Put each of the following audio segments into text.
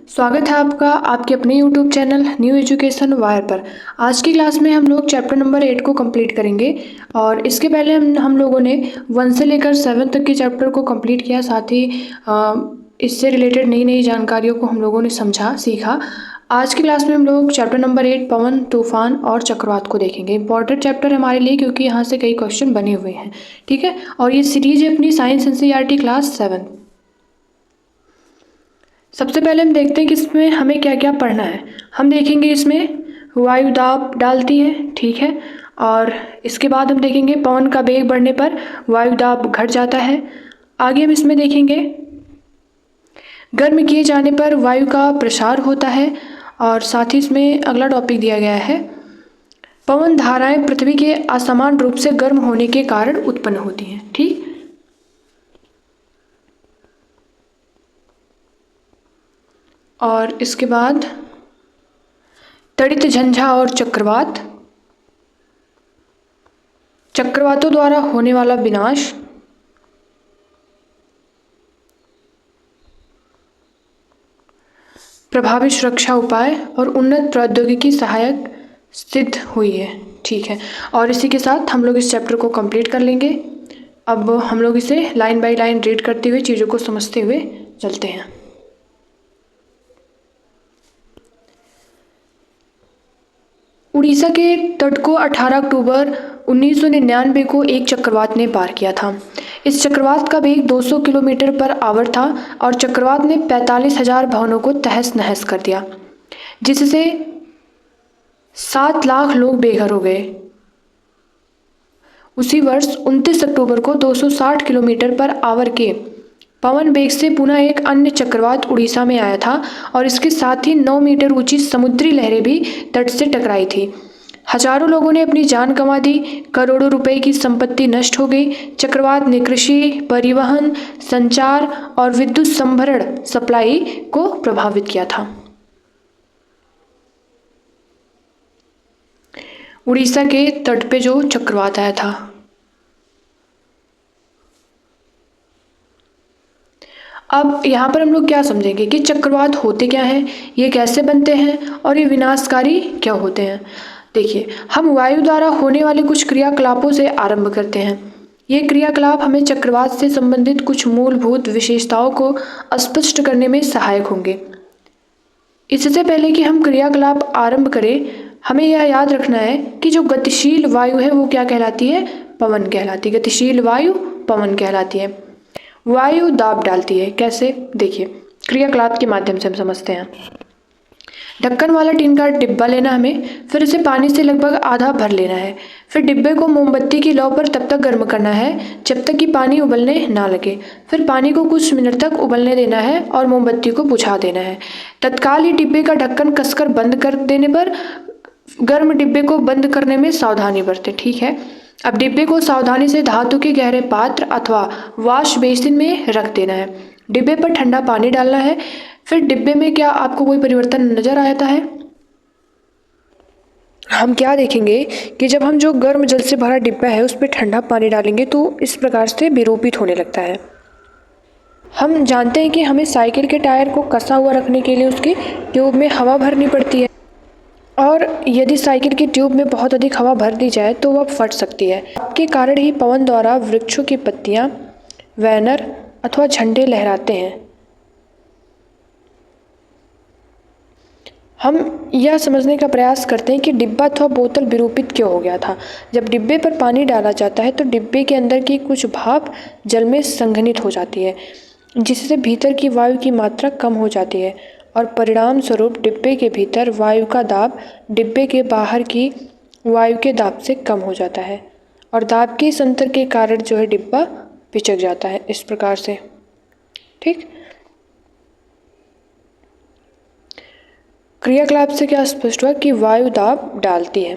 स्वागत है आपका आपके अपने YouTube channel new education wire पर। आज की क्लास में हम लोग चैप्टर नंबर 8 को कंप्लीट करेंगे और इसके पहले हम लोगों ने 1 से लेकर 7 तक के चैप्टर को कंप्लीट किया। साथ ही इससे रिलेटेड नई नई जानकारियों को हम लोगों ने समझा सीखा। आज की क्लास में हम लोग चैप्टर नंबर 8 पवन तूफान और चक्रवात को देखेंगे। इंपॉर्टेंट चैप्टर है हमारे लिए क्योंकि यहाँ से कई क्वेश्चन बने हुए हैं। ठीक है, और ये सीरीज है अपनी साइंस NCERT क्लास 7। सबसे पहले हम देखते हैं कि इसमें हमें क्या क्या पढ़ना है। हम देखेंगे इसमें वायु दाब डालती है, ठीक है, और इसके बाद हम देखेंगे पवन का वेग बढ़ने पर वायु दाब घट जाता है। आगे हम इसमें देखेंगे गर्म किए जाने पर वायु का प्रसार होता है और साथ ही इसमें अगला टॉपिक दिया गया है पवन धाराएं पृथ्वी के असमान रूप से गर्म होने के कारण उत्पन्न होती हैं। ठीक, और इसके बाद तड़ित झंझा और चक्रवात, चक्रवातों द्वारा होने वाला विनाश, प्रभावी सुरक्षा उपाय और उन्नत प्रौद्योगिकी सहायक सिद्ध हुई है। ठीक है, और इसी के साथ हम लोग इस चैप्टर को कंप्लीट कर लेंगे। अब हम लोग इसे लाइन बाय लाइन रीड करते हुए चीज़ों को समझते हुए चलते हैं। उड़ीसा के तट को 18 अक्टूबर 1999 को एक चक्रवात ने पार किया था। इस चक्रवात का वेग 200 किलोमीटर पर आवर था और चक्रवात ने 45,000 भवनों को तहस नहस कर दिया, जिससे 7 लाख लोग बेघर हो गए। उसी वर्ष 29 अक्टूबर को 260 किलोमीटर पर आवर के पवन वेग से पुनः एक अन्य चक्रवात उड़ीसा में आया था और इसके साथ ही 9 मीटर ऊंची समुद्री लहरें भी तट से टकराई थी। हजारों लोगों ने अपनी जान गंवा दी, करोड़ों रुपए की संपत्ति नष्ट हो गई। चक्रवात ने कृषि, परिवहन, संचार और विद्युत संभरण सप्लाई को प्रभावित किया था। उड़ीसा के तट पे जो चक्रवात आया था। अब यहाँ पर हम लोग क्या समझेंगे कि चक्रवात होते क्या हैं, ये कैसे बनते हैं और ये विनाशकारी क्या होते हैं। देखिए, हम वायु द्वारा होने वाले कुछ क्रियाकलापों से आरंभ करते हैं। ये क्रियाकलाप हमें चक्रवात से संबंधित कुछ मूलभूत विशेषताओं को स्पष्ट करने में सहायक होंगे। इससे पहले कि हम क्रियाकलाप आरंभ करें, हमें यह याद रखना है कि जो गतिशील वायु है वो क्या कहलाती है? पवन कहलाती है। गतिशील वायु पवन कहलाती है। वायु दाब डालती है। कैसे? देखिए, क्रियाकलाप के माध्यम से हम समझते हैं। ढक्कन वाला टीन का डिब्बा लेना हमें, फिर इसे पानी से लगभग आधा भर लेना है। फिर डिब्बे को मोमबत्ती की लौ पर तब तक गर्म करना है जब तक कि पानी उबलने ना लगे। फिर पानी को कुछ मिनट तक उबलने देना है और मोमबत्ती को बुझा देना है। तत्काल ही डिब्बे का ढक्कन कसकर बंद कर देने पर गर्म डिब्बे को बंद करने में सावधानी बरतें। ठीक है, अब डिब्बे को सावधानी से धातु के गहरे पात्र अथवा वॉश बेसिन में रख देना है। डिब्बे पर ठंडा पानी डालना है। फिर डिब्बे में क्या आपको कोई परिवर्तन नजर आता है? हम क्या देखेंगे कि जब हम जो गर्म जल से भरा डिब्बा है उस पर ठंडा पानी डालेंगे तो इस प्रकार से विरूपित होने लगता है। हम जानते हैं कि हमें साइकिल के टायर को कसा हुआ रखने के लिए उसके ट्यूब में हवा भरनी पड़ती है, और यदि साइकिल की ट्यूब में बहुत अधिक हवा भर दी जाए तो वह फट सकती है। आपके कारण ही पवन द्वारा वृक्षों की पत्तियां, बैनर अथवा झंडे लहराते हैं। हम यह समझने का प्रयास करते हैं कि डिब्बा अथवा बोतल विरूपित क्यों हो गया था। जब डिब्बे पर पानी डाला जाता है तो डिब्बे के अंदर की कुछ भाप जल में संघनित हो जाती है, जिससे भीतर की वायु की मात्रा कम हो जाती है और परिणाम स्वरूप डिब्बे के भीतर वायु का दाब डिब्बे के बाहर की वायु के दाब से कम हो जाता है और दाब के इस अंतर के कारण जो है डिब्बा पिचक जाता है इस प्रकार से। ठीक, क्रियाकलाप से क्या स्पष्ट हुआ कि वायु दाब डालती है।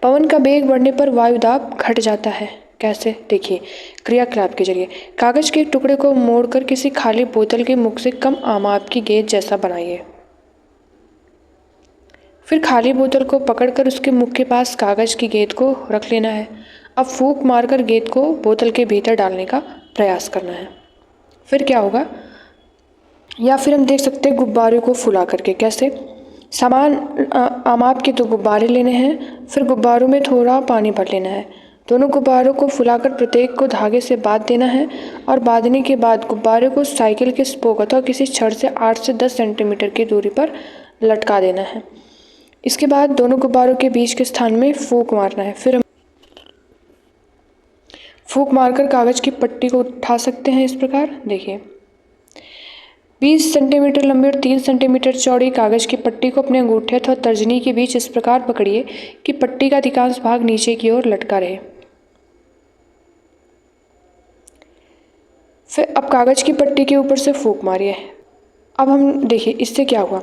पवन का वेग बढ़ने पर वायु दाब घट जाता है। कैसे? देखिए, क्रियाकलाप के जरिए कागज के टुकड़े को मोड़कर किसी खाली बोतल के मुख से कम माप की गेंद जैसा बनाइए। फिर खाली बोतल को पकड़कर उसके मुख के पास कागज की गेंद को रख लेना है। अब फूंक मारकर गेंद को बोतल के भीतर डालने का प्रयास करना है। फिर क्या होगा या फिर हम देख सकते हैं गुब्बारे को फुला करके। कैसे? समान माप के 2 गुब्बारे लेने हैं, फिर गुब्बारों में थोड़ा पानी भर लेना है। दोनों गुब्बारों को फुलाकर प्रत्येक को धागे से बांध देना है और बांधने के बाद गुब्बारे को साइकिल के स्पोक अथवा किसी छड़ से 8 से 10 सेंटीमीटर की दूरी पर लटका देना है। इसके बाद दोनों गुब्बारों के बीच के स्थान में फूंक मारना है। फिर हम फूंक मारकर कागज की पट्टी को उठा सकते हैं। इस प्रकार देखिए, 20 सेंटीमीटर लंबी और 3 सेंटीमीटर चौड़ी कागज की पट्टी को अपने अंगूठे अथवा तर्जनी के बीच इस प्रकार पकड़िए कि पट्टी का अधिकांश भाग नीचे की ओर लटका रहे। फिर अब कागज की पट्टी के ऊपर से फूंक मारिए। अब हम देखिए इससे क्या हुआ।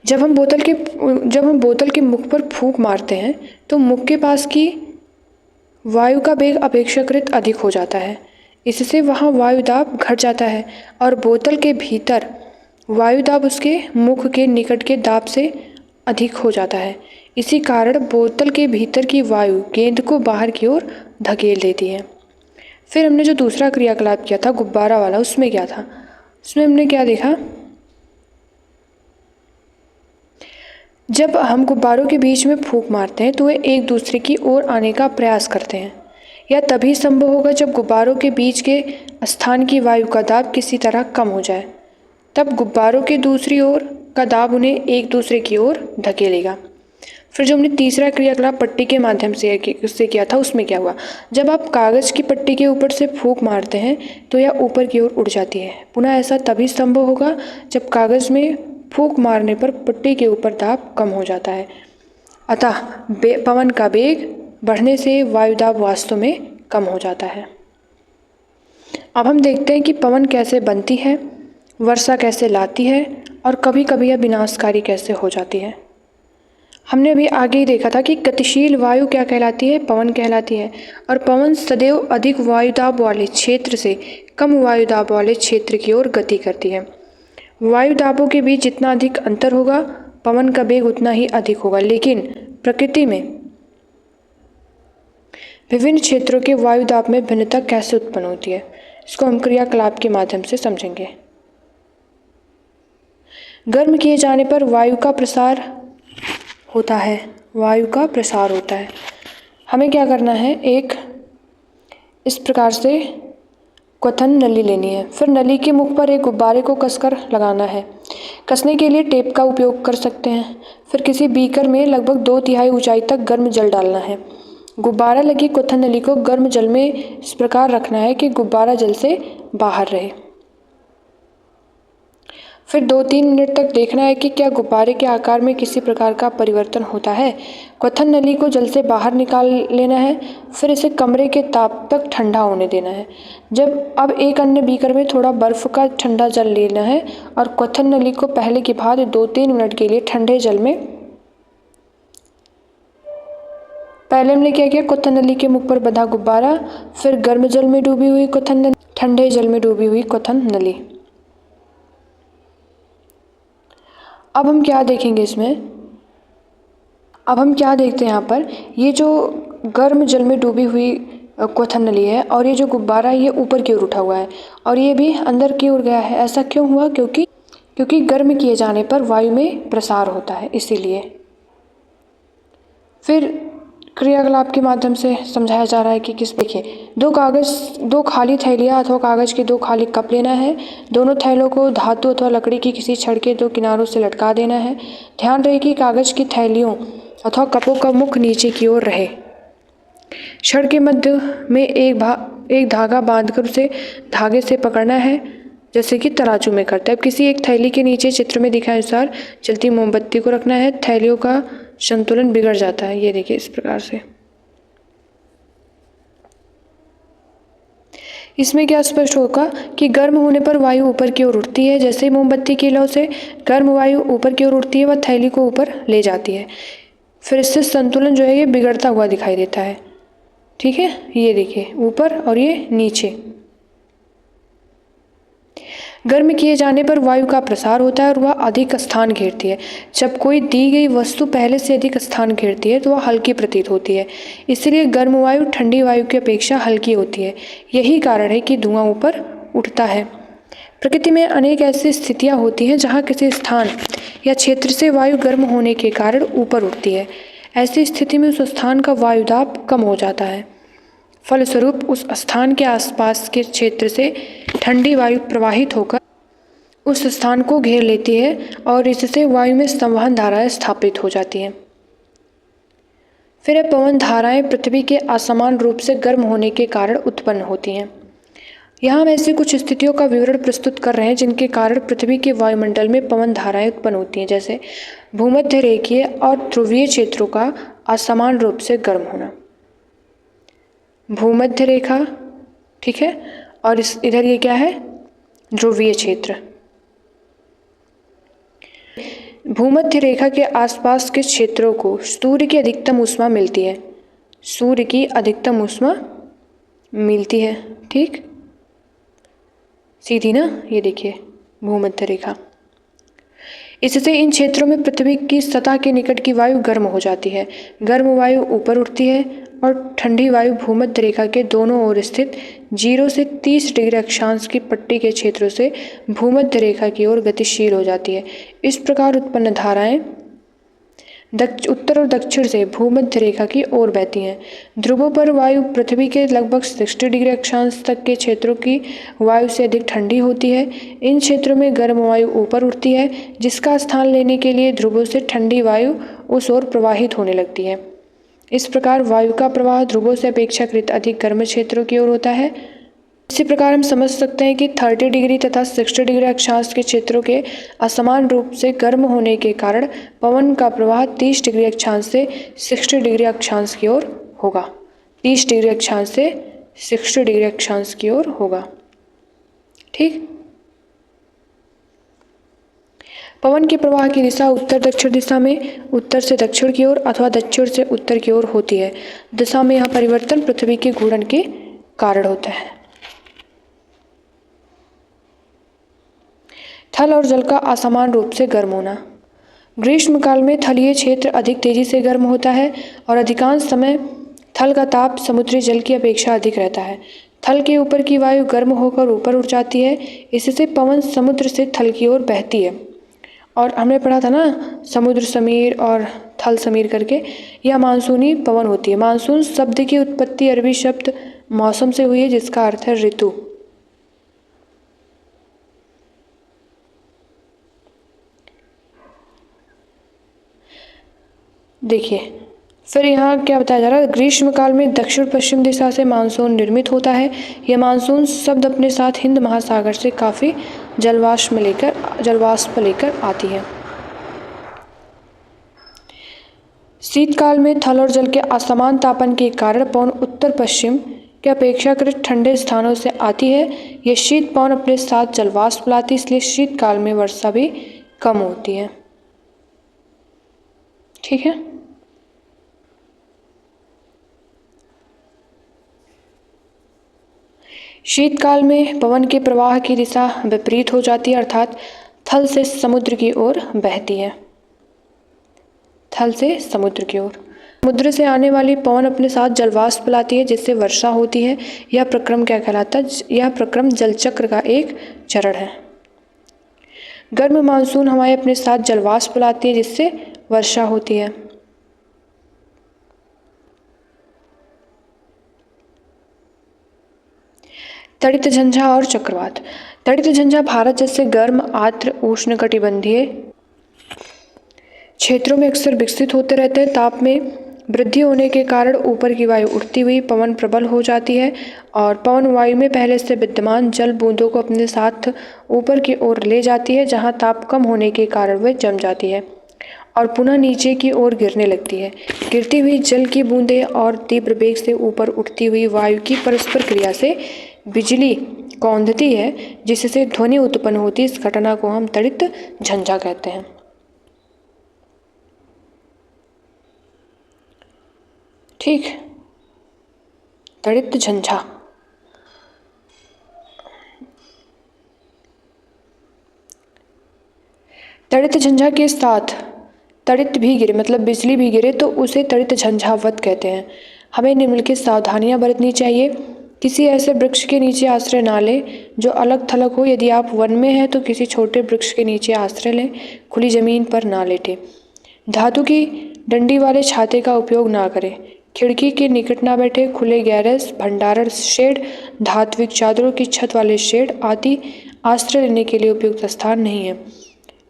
जब हम बोतल के मुख पर फूंक मारते हैं तो मुख के पास की वायु का वेग अपेक्षाकृत अधिक हो जाता है। इससे वहाँ वायु दाब घट जाता है और बोतल के भीतर वायु दाब उसके मुख के निकट के दाब से अधिक हो जाता है। इसी कारण बोतल के भीतर की वायु गेंद को बाहर की ओर धकेल देती है। फिर हमने जो दूसरा क्रियाकलाप किया था गुब्बारा वाला, उसमें क्या था? उसमें हमने क्या देखा, जब हम गुब्बारों के बीच में फूंक मारते हैं तो वे एक दूसरे की ओर आने का प्रयास करते हैं। यह तभी संभव होगा जब गुब्बारों के बीच के स्थान की वायु का दाब किसी तरह कम हो जाए। तब गुब्बारों के दूसरी ओर का दाब उन्हें एक दूसरे की ओर धकेलेगा। फिर जो हमने तीसरा क्रियाकलाप पट्टी के माध्यम से किया था, उसमें क्या हुआ, जब आप कागज की पट्टी के ऊपर से फूंक मारते हैं तो यह ऊपर की ओर उड़ जाती है। पुनः ऐसा तभी संभव होगा जब कागज में फूंक मारने पर पट्टी के ऊपर दाब कम हो जाता है। अतः पवन का वेग बढ़ने से वायु दाब वास्तव में कम हो जाता है। अब हम देखते हैं कि पवन कैसे बनती है, वर्षा कैसे लाती है और कभी कभी यह विनाशकारी कैसे हो जाती है। हमने अभी आगे ही देखा था कि गतिशील वायु क्या कहलाती है, पवन कहलाती है। और पवन सदैव अधिक वायुदाब वाले क्षेत्र से कम वायुदाब वाले क्षेत्र की ओर गति करती है। वायुदाबों के बीच जितना अधिक अंतर होगा पवन का वेग उतना ही अधिक होगा। लेकिन प्रकृति में विभिन्न क्षेत्रों के वायुदाब में भिन्नता कैसे उत्पन्न होती है, इसको हम क्रियाकलाप के माध्यम से समझेंगे। गर्म किए जाने पर वायु का प्रसार होता है। हमें क्या करना है, एक इस प्रकार से क्वथन नली लेनी है। फिर नली के मुख पर एक गुब्बारे को कसकर लगाना है। कसने के लिए टेप का उपयोग कर सकते हैं। फिर किसी बीकर में लगभग 2/3 ऊंचाई तक गर्म जल डालना है। गुब्बारा लगी क्वथन नली को गर्म जल में इस प्रकार रखना है कि गुब्बारा जल से बाहर रहे। फिर 2-3 मिनट तक देखना है कि क्या गुब्बारे के आकार में किसी प्रकार का परिवर्तन होता है। क्वथन नली को जल से बाहर निकाल लेना है। फिर इसे कमरे के ताप तक ठंडा होने देना है। अब एक अन्य बीकर में थोड़ा बर्फ का ठंडा जल लेना है और क्वथन नली को पहले की भांति 2-3 मिनट के लिए ठंडे जल में, पहले हमने क्या किया, क्वथन नली के मुख पर बंधा गुब्बारा, फिर गर्म जल में डूबी हुई क्वथन नली, ठंडे जल में डूबी हुई क्वथन नली। अब हम क्या देखेंगे इसमें, अब हम क्या देखते हैं यहाँ पर, ये जो गर्म जल में डूबी हुई क्वथन नली है और ये जो गुब्बारा है ये ऊपर की ओर उठा हुआ है और ये भी अंदर की ओर गया है। ऐसा क्यों हुआ? क्योंकि गर्म किए जाने पर वायु में प्रसार होता है, इसीलिए। फिर क्रियाकलाप के माध्यम से समझाया जा रहा है कि देखिए, 2 खाली थैलियाँ अथवा कागज के 2 खाली कप लेना है। दोनों थैलों को धातु अथवा लकड़ी की किसी छड़ के 2 किनारों से लटका देना है। ध्यान रहे कि कागज की थैलियों अथवा कपों का मुख नीचे की ओर रहे। छड़ के मध्य में एक धागा बांधकर उसे धागे से पकड़ना है, जैसे कि तराजू में करते हैं। अब किसी एक थैली के नीचे चित्र में दिखाए अनुसार जलती मोमबत्ती को रखना है। थैलियों का संतुलन बिगड़ जाता है, ये देखिए इस प्रकार से। इसमें क्या स्पष्ट होगा कि गर्म होने पर वायु ऊपर की ओर उठती है। जैसे ही मोमबत्ती की लौ से गर्म वायु ऊपर की ओर उठती है, वह थैली को ऊपर ले जाती है। फिर इससे संतुलन जो है ये बिगड़ता हुआ दिखाई देता है। ठीक है, ये देखिए ऊपर और ये नीचे। गर्म किए जाने पर वायु का प्रसार होता है और वह अधिक स्थान घेरती है। जब कोई दी गई वस्तु पहले से अधिक स्थान घेरती है तो वह हल्की प्रतीत होती है। इसलिए गर्म वायु ठंडी वायु की अपेक्षा हल्की होती है। यही कारण है कि धुआं ऊपर उठता है। प्रकृति में अनेक ऐसी स्थितियाँ होती हैं जहाँ किसी स्थान या क्षेत्र से वायु गर्म होने के कारण ऊपर उठती है। ऐसी स्थिति में उस स्थान का वायुदाब कम हो जाता है। फलस्वरूप उस स्थान के आसपास के क्षेत्र से ठंडी वायु प्रवाहित होकर उस स्थान को घेर लेती है और इससे वायु में संवहन धाराएं स्थापित हो जाती हैं। फिर पवन धाराएं पृथ्वी के असमान रूप से गर्म होने के कारण उत्पन्न होती हैं। यहाँ हम ऐसी कुछ स्थितियों का विवरण प्रस्तुत कर रहे हैं जिनके कारण पृथ्वी के वायुमंडल में पवन धाराएं उत्पन्न होती हैं, जैसे भूमध्य रेखीय और ध्रुवीय क्षेत्रों का असमान रूप से गर्म होना। भूमध्य रेखा, ठीक है, और इधर ये क्या है, ध्रुवीय क्षेत्र। भूमध्य रेखा के आसपास के क्षेत्रों को सूर्य की अधिकतम ऊष्मा मिलती है। सूर्य की अधिकतम ऊष्मा मिलती है, ठीक, सीधी ना, ये देखिए भूमध्य रेखा। इससे इन क्षेत्रों में पृथ्वी की सतह के निकट की वायु गर्म हो जाती है। गर्म वायु ऊपर उठती है और ठंडी वायु भूमध्य रेखा के दोनों ओर स्थित 0 से 30 डिग्री अक्षांश की पट्टी के क्षेत्रों से भूमध्य रेखा की ओर गतिशील हो जाती है। इस प्रकार उत्पन्न धाराएं उत्तर और दक्षिण से भूमध्य रेखा की ओर बहती हैं। ध्रुवों पर वायु पृथ्वी के लगभग 60 डिग्री अक्षांश तक के क्षेत्रों की वायु से अधिक ठंडी होती है। इन क्षेत्रों में गर्म वायु ऊपर उठती है, जिसका स्थान लेने के लिए ध्रुवों से ठंडी वायु उस ओर प्रवाहित होने लगती है। इस प्रकार वायु का प्रवाह ध्रुवों से अपेक्षाकृत अधिक गर्म क्षेत्रों की ओर होता है। इसी प्रकार हम समझ सकते हैं कि 30 डिग्री तथा 60 डिग्री अक्षांश के क्षेत्रों के असमान रूप से गर्म होने के कारण पवन का प्रवाह 30 डिग्री अक्षांश से 60 डिग्री अक्षांश की ओर होगा। 30 डिग्री अक्षांश से 60 डिग्री अक्षांश की ओर होगा, ठीक। पवन के प्रवाह की दिशा उत्तर दक्षिण दिशा में उत्तर से दक्षिण की ओर अथवा दक्षिण से उत्तर की ओर होती है। दिशा में यह परिवर्तन पृथ्वी के घूर्णन के कारण होता है। थल और जल का असमान रूप से गर्म होना। ग्रीष्म काल में थलीय क्षेत्र अधिक तेजी से गर्म होता है और अधिकांश समय थल का ताप समुद्री जल की अपेक्षा अधिक रहता है। थल के ऊपर की वायु गर्म होकर ऊपर उठ जाती है। इससे पवन समुद्र से थल की ओर बहती है। और हमने पढ़ा था ना, समुद्र समीर और थल समीर करके, यह मानसूनी पवन होती है। मानसून शब्द की उत्पत्ति अरबी शब्द मौसम से हुई है, जिसका अर्थ है ऋतु। देखिए फिर यहाँ क्या बताया जा रहा है, ग्रीष्म काल में दक्षिण पश्चिम दिशा से मानसून निर्मित होता है। यह मानसून शब्द अपने साथ हिंद महासागर से काफ़ी जलवाष्प लेकर आती है। शीतकाल में थल और जल के असमान तापन के कारण पवन उत्तर पश्चिम के अपेक्षाकृत ठंडे स्थानों से आती है। यह शीत पवन अपने साथ जलवाष्प लाती है, इसलिए शीतकाल में वर्षा भी कम होती है, ठीक है। शीतकाल में पवन के प्रवाह की दिशा विपरीत हो जाती है, अर्थात थल से समुद्र की ओर बहती है। थल से समुद्र की ओर। समुद्र से आने वाली पवन अपने साथ जलवाष्प लाती है, जिससे वर्षा होती है। यह प्रक्रम क्या कहलाता है? यह प्रक्रम जलचक्र का एक चरण है। गर्म मानसून हवाएं अपने साथ जलवाष्प लाती है, जिससे वर्षा होती है। तड़ित झंझा और चक्रवात। तड़ित झंझा भारत जैसे गर्म आर्द्र उष्णकटिबंधीय क्षेत्रों में अक्सर विकसित होते रहते हैं। ताप में वृद्धि होने के कारण ऊपर की वायु उठती हुई पवन प्रबल हो जाती है और पवन वायु में पहले से विद्यमान जल बूंदों को अपने साथ ऊपर की ओर ले जाती है, जहां ताप कम होने के कारण वे जम जाती है और पुनः नीचे की ओर गिरने लगती है। गिरती हुई जल की बूंदें और तीव्र वेग से ऊपर उठती हुई वायु की परस्पर क्रिया से बिजली कौंधती है, जिससे ध्वनि उत्पन्न होती है। इस घटना को हम तड़ित झंझा कहते हैं, ठीक। तड़ित झंझा। तड़ित झंझा के साथ तड़ित भी गिरे, मतलब बिजली भी गिरे, तो उसे तड़ित झंझावत कहते हैं। हमें निम्नलिखित सावधानियां बरतनी चाहिए। किसी ऐसे वृक्ष के नीचे आश्रय ना लें जो अलग थलग हो। यदि आप वन में हैं तो किसी छोटे वृक्ष के नीचे आश्रय लें, खुली जमीन पर ना लेटें। धातु की डंडी वाले छाते का उपयोग ना करें। खिड़की के निकट ना बैठे। खुले गैरेज, भंडारण शेड, धात्विक चादरों की छत वाले शेड आदि आश्रय लेने के लिए उपयुक्त स्थान नहीं है।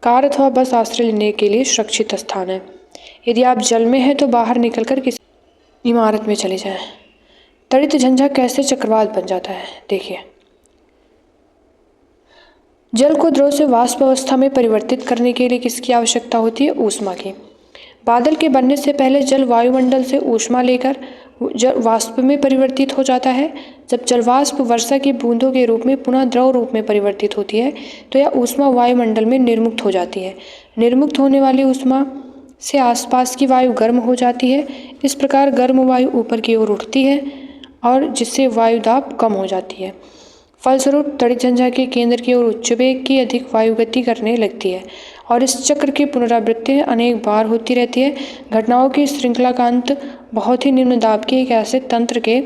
कार अथवा बस आश्रय लेने के लिए सुरक्षित स्थान है। यदि आप जल में हैं तो बाहर निकलकर किसी इमारत में चले जाएं। तड़ित झंझा कैसे चक्रवात बन जाता है, देखिए। जल को द्रव से वाष्प अवस्था में परिवर्तित करने के लिए किसकी आवश्यकता होती है? ऊष्मा की। बादल के बनने से पहले जल वायुमंडल से ऊष्मा लेकर वाष्प में परिवर्तित हो जाता है। जब जलवाष्प वर्षा की बूंदों के रूप में पुनः द्रव रूप में परिवर्तित होती है तो यह ऊष्मा वायुमंडल में निर्मुक्त हो जाती है। निर्मुक्त होने वाली ऊष्मा से आसपास की वायु गर्म हो जाती है। इस प्रकार गर्म वायु ऊपर की ओर उठती है और जिससे वायु दाब कम हो जाती है। फलस्वरूप तड़ित झंझा के केंद्र की ओर उच्च वेग की अधिक वायु गति करने लगती है और इस चक्र की पुनरावृत्ति अनेक बार होती रहती है। घटनाओं की श्रृंखला का अंत बहुत ही निम्न दाब के एक ऐसे तंत्र के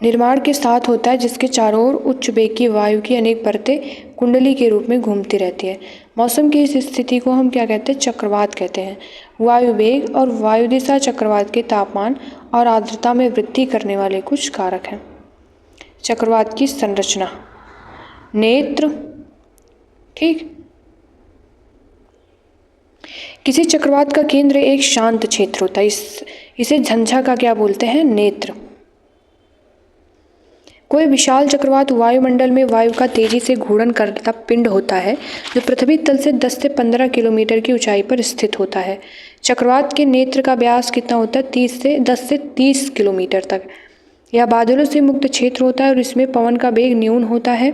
निर्माण के साथ होता है जिसके चारों ओर उच्च वेग की वायु की अनेक परतें कुंडली के रूप में घूमती रहती है। मौसम की इस स्थिति को हम क्या कहते हैं? चक्रवात कहते हैं। वायु वेग और वायु दिशा चक्रवात के तापमान और आर्द्रता में वृद्धि करने वाले कुछ कारक हैं। चक्रवात की संरचना। नेत्र, ठीक। किसी चक्रवात का केंद्र एक शांत क्षेत्र होता है। इसे झंझा का क्या बोलते हैं? नेत्र। कोई विशाल चक्रवात वायुमंडल में वायु का तेजी से घूर्णन करता पिंड होता है जो पृथ्वी तल से 10 से 15 किलोमीटर की ऊंचाई पर स्थित होता है। चक्रवात के नेत्र का व्यास कितना होता है? 10 से 30 किलोमीटर तक। यह बादलों से मुक्त क्षेत्र होता है और इसमें पवन का वेग न्यून होता है।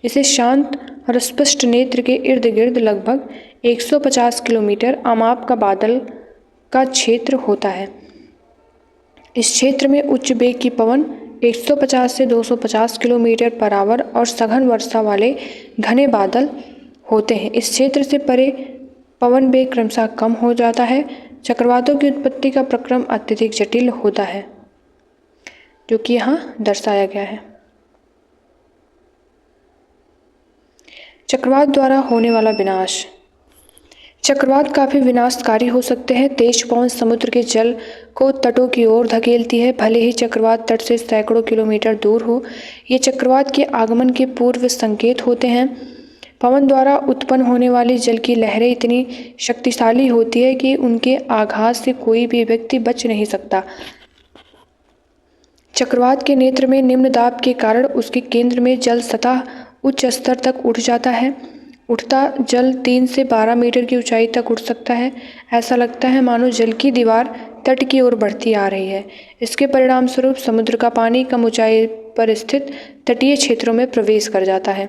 इसे शांत और स्पष्ट नेत्र के इर्द गिर्द लगभग 150 किलोमीटर अमाप का बादल का क्षेत्र होता है। इस क्षेत्र में उच्च वेग की पवन 150 से 250 किलोमीटर पर आवर और सघन वर्षा वाले घने बादल होते हैं। इस क्षेत्र से परे पवन वेग क्रमशः कम हो जाता है। चक्रवातों की उत्पत्ति का प्रक्रम अत्यधिक जटिल होता है जो कि यहाँ दर्शाया गया है। चक्रवात द्वारा होने वाला विनाश। चक्रवात काफी विनाशकारी हो सकते हैं। तेज पवन समुद्र के जल को तटों की ओर धकेलती है, भले ही चक्रवात तट से सैकड़ों किलोमीटर दूर हो। ये चक्रवात के आगमन के पूर्व संकेत होते हैं। पवन द्वारा उत्पन्न होने वाली जल की लहरें इतनी शक्तिशाली होती है कि उनके आघात से कोई भी व्यक्ति बच नहीं सकता। चक्रवात के नेत्र में निम्न दाब के कारण उसके केंद्र में जल सतह उच्च स्तर तक उठ जाता है। उठता जल 3 से 12 मीटर की ऊंचाई तक उठ सकता है। ऐसा लगता है मानो जल की दीवार तट की ओर बढ़ती आ रही है। इसके परिणाम स्वरूप समुद्र का पानी कम ऊंचाई पर स्थित तटीय क्षेत्रों में प्रवेश कर जाता है,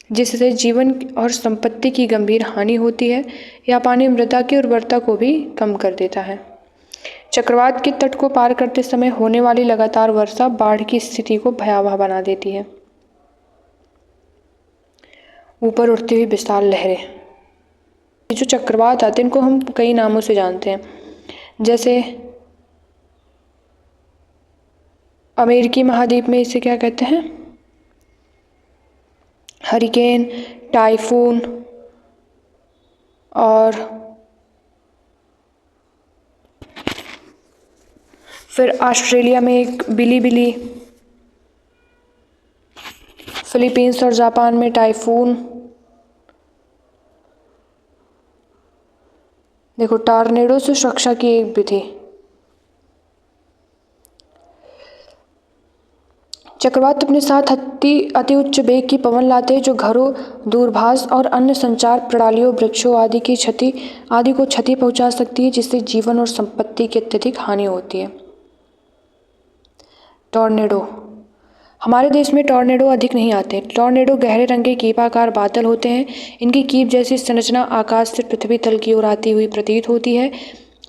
जिससे जीवन और संपत्ति की गंभीर हानि होती है। यह पानी मृदा की उर्वरता को भी कम कर देता है। चक्रवात के तट को पार करते समय होने वाली लगातार वर्षा बाढ़ की स्थिति को भयावह बना देती है। ऊपर उठती हुई विशाल लहरें। जो चक्रवात आते हैं इनको हम कई नामों से जानते हैं, जैसे अमेरिकी महाद्वीप में इसे क्या कहते हैं? हरिकेन, टाइफून, और फिर ऑस्ट्रेलिया में एक बिली, फिलीपींस और जापान में टाइफून। देखो, टॉर्नेडो से सुरक्षा की एक विधि। चक्रवात अपने साथ अति उच्च वेग की पवन लाते हैं जो घरों, दूरभाष और अन्य संचार प्रणालियों, वृक्षों आदि को क्षति पहुंचा सकती है, जिससे जीवन और संपत्ति की अत्यधिक हानि होती है। टॉर्नेडो। हमारे देश में टॉर्नेडो अधिक नहीं आते। टॉर्नेडो गहरे रंग के कीपाकार बादल होते हैं। इनकी कीप जैसी संरचना आकाश से पृथ्वी तल की ओर आती हुई प्रतीत होती है।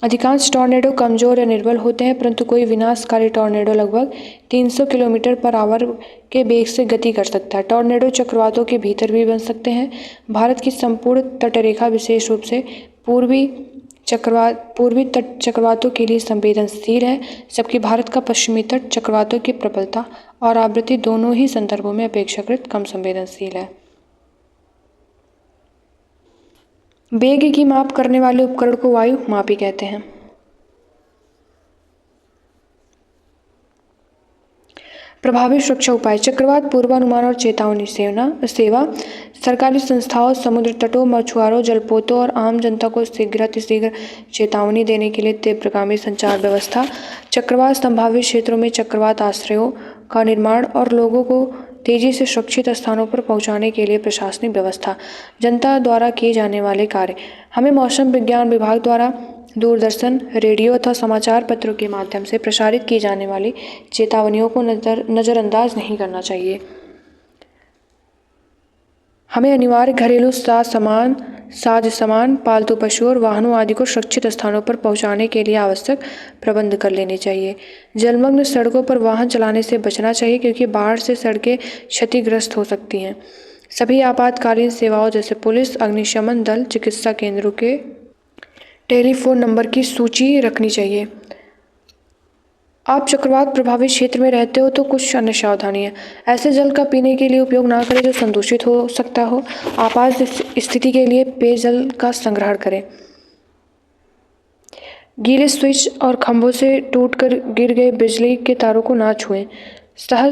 अधिकांश टॉर्नेडो कमजोर या निर्बल होते हैं, परंतु कोई विनाशकारी टॉर्नेडो लगभग 300 किलोमीटर पर आवर के वेग से गति कर सकता है। टॉर्नेडो चक्रवातों के भीतर भी बन सकते हैं। भारत की संपूर्ण तटरेखा, विशेष रूप से पूर्वी पूर्वी तट चक्रवातों के लिए संवेदनशील है, जबकि भारत का पश्चिमी तट चक्रवातों की प्रबलता और आवृत्ति दोनों ही संदर्भों में अपेक्षाकृत कम संवेदनशील है। वेग की माप करने वाले उपकरण को वायु मापी कहते हैं। प्रभावी सुरक्षा उपाय। चक्रवात पूर्वानुमान और चेतावनी सेवा सरकारी संस्थाओं, समुद्र तटों, मछुआरों, जलपोतों और आम जनता को शीघ्र चेतावनी देने के लिए तीव्रगामी संचार व्यवस्था। चक्रवात संभावित क्षेत्रों में चक्रवात आश्रयों का निर्माण और लोगों को तेजी से सुरक्षित स्थानों पर पहुंचाने के लिए प्रशासनिक व्यवस्था। जनता द्वारा किए जाने वाले कार्य। हमें मौसम विज्ञान विभाग द्वारा दूरदर्शन, रेडियो अथवा समाचार पत्रों के माध्यम से प्रसारित की जाने वाली चेतावनियों को नज़रअंदाज नहीं करना चाहिए। हमें अनिवार्य घरेलू साज सामान, पालतू पशुओं और वाहनों आदि को सुरक्षित स्थानों पर पहुंचाने के लिए आवश्यक प्रबंध कर लेने चाहिए। जलमग्न सड़कों पर वाहन चलाने से बचना चाहिए, क्योंकि बाढ़ से सड़कें क्षतिग्रस्त हो सकती हैं। सभी आपातकालीन सेवाओं जैसे पुलिस, अग्निशमन दल, चिकित्सा केंद्रों के टेलीफोन नंबर की सूची रखनी चाहिए। आप चक्रवात प्रभावित क्षेत्र में रहते हो तो कुछ अन्य सावधानियां। ऐसे जल का पीने के लिए उपयोग ना करें जो संदूषित हो सकता हो। आपात स्थिति के लिए पेयजल का संग्रहण करें। गीले स्विच और खंभों से टूटकर गिर गए बिजली के तारों को ना छुएं।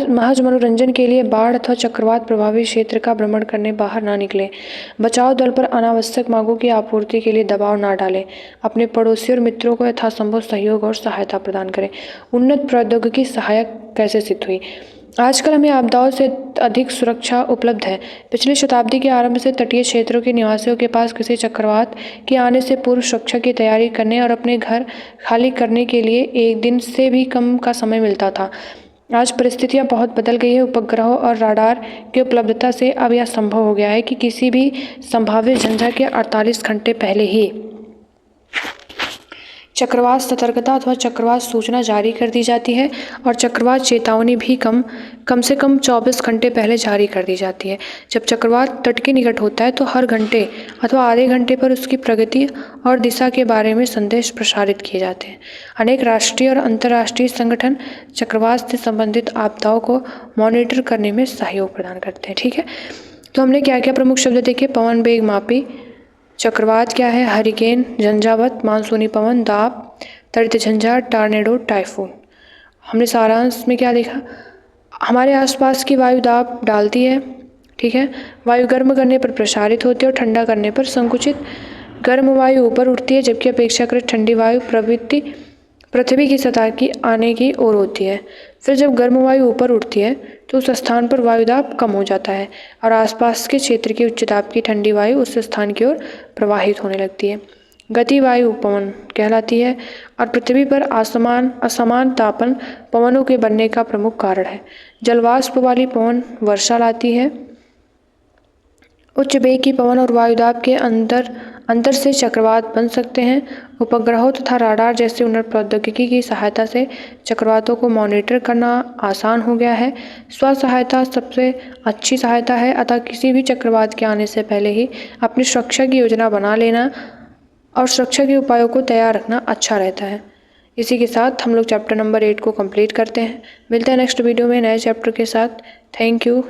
महज मनोरंजन के लिए बाढ़ अथवा चक्रवात प्रभावित क्षेत्र का भ्रमण करने बाहर ना निकलें। बचाव दल पर अनावश्यक मांगों की आपूर्ति के लिए दबाव ना डालें। अपने पड़ोसी और मित्रों को यथासंभव सहयोग और सहायता प्रदान करें। उन्नत प्रौद्योगिकी सहायक कैसे सिद्ध हुई? आजकल हमें आपदाओं से अधिक सुरक्षा उपलब्ध है। पिछली शताब्दी के आरंभ से तटीय क्षेत्रों के निवासियों के पास किसी चक्रवात के आने से पूर्व सुरक्षा की तैयारी करने और अपने घर खाली करने के लिए 1 दिन से भी कम का समय मिलता था। आज परिस्थितियां बहुत बदल गई है। उपग्रहों और राडार की उपलब्धता से अब यह संभव हो गया है कि किसी भी संभावित झंझट के 48 घंटे पहले ही चक्रवात सतर्कता अथवा चक्रवात सूचना जारी कर दी जाती है और चक्रवात चेतावनी भी कम से कम 24 घंटे पहले जारी कर दी जाती है। जब चक्रवात तट के निकट होता है तो हर घंटे अथवा आधे घंटे पर उसकी प्रगति और दिशा के बारे में संदेश प्रसारित किए जाते हैं। अनेक राष्ट्रीय और अंतर्राष्ट्रीय संगठन चक्रवात से संबंधित आपदाओं को मॉनिटर करने में सहयोग प्रदान करते हैं। ठीक है, तो हमने क्या क्या प्रमुख शब्द देखे? पवन वेग मापी, चक्रवात क्या है, हरिकेन, झंझावत, मानसूनी पवन, दाब, तड़ित झंझा, टॉर्नेडो, टाइफून। हमने सारांश में क्या देखा? हमारे आसपास की वायु दाब डालती है। ठीक है, वायु गर्म करने पर प्रसारित होती है और ठंडा करने पर संकुचित। गर्म वायु ऊपर उठती है, जबकि अपेक्षाकृत ठंडी वायु पृथ्वी की सतह की आने की ओर होती है। फिर जब गर्म वायु ऊपर उठती है तो उस स्थान पर वायु दाब कम हो जाता है और आसपास के क्षेत्र की उच्च दाब की ठंडी वायु उस स्थान की ओर प्रवाहित होने लगती है। गति वायु पवन कहलाती है और पृथ्वी पर असमान तापन पवनों के बनने का प्रमुख कारण है। जलवाष्प वाली पवन वर्षा लाती है। उच्च वेग की पवन और वायुदाब के अंतर से चक्रवात बन सकते हैं। उपग्रहों तथा राडार जैसे उन्नत प्रौद्योगिकी की सहायता से चक्रवातों को मॉनिटर करना आसान हो गया है। स्व सहायता सबसे अच्छी सहायता है, अतः किसी भी चक्रवात के आने से पहले ही अपनी सुरक्षा की योजना बना लेना और सुरक्षा के उपायों को तैयार रखना अच्छा रहता है। इसी के साथ हम लोग चैप्टर नंबर 8 को कंप्लीट करते हैं। मिलते हैं नेक्स्ट वीडियो में नए चैप्टर के साथ। Thank you.